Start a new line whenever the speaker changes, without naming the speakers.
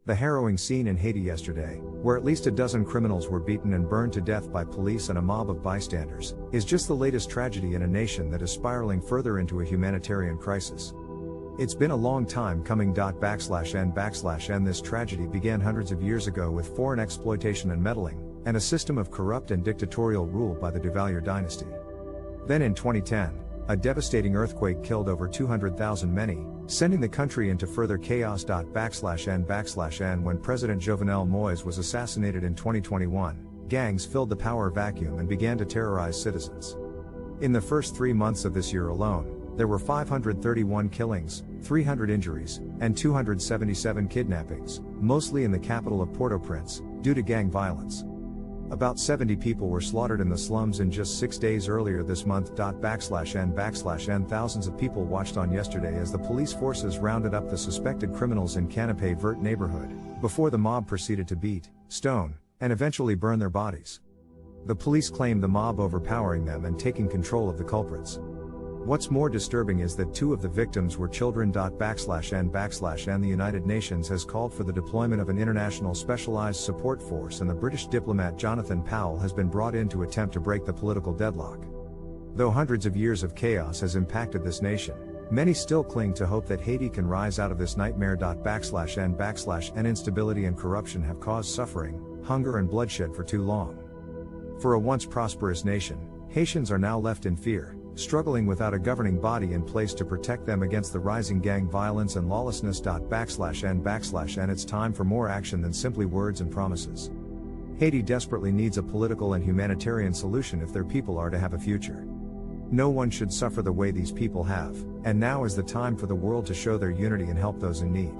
The harrowing scene in Haiti yesterday, where at least a dozen criminals were beaten and burned to death by police and a mob of bystanders, is just the latest tragedy in a nation that is spiraling further into a humanitarian crisis. It's been a long time coming. /n/n This tragedy began hundreds of years ago with foreign exploitation and meddling, and a system of corrupt and dictatorial rule by the Duvalier dynasty. Then in 2010, a devastating earthquake killed over 200,000 many, sending the country into further chaos. /n/n When President Jovenel Moïse was assassinated in 2021, gangs filled the power vacuum and began to terrorize citizens. In the first 3 months of this year alone, there were 531 killings, 300 injuries, and 277 kidnappings, mostly in the capital of Port-au-Prince, due to gang violence. About 70 people were slaughtered in the slums in just 6 days earlier this month. /n/n Thousands of people watched on yesterday as the police forces rounded up the suspected criminals in Canapé Vert neighborhood, before the mob proceeded to beat, stone, and eventually burn their bodies. The police claimed the mob overpowering them and taking control of the culprits. What's more disturbing is that 2 of the victims were children. /n/n The United Nations has called for the deployment of an international specialized support force, and the British diplomat Jonathan Powell has been brought in to attempt to break the political deadlock. Though hundreds of years of chaos has impacted this nation, many still cling to hope that Haiti can rise out of this nightmare. /n/n Instability and corruption have caused suffering, hunger and bloodshed for too long. For a once prosperous nation, Haitians are now left in fear, struggling without a governing body in place to protect them against the rising gang violence and lawlessness. /n/n It's time for more action than simply words and promises. Haiti desperately needs a political and humanitarian solution if their people are to have a future. No one should suffer the way these people have, and now is the time for the world to show their unity and help those in need.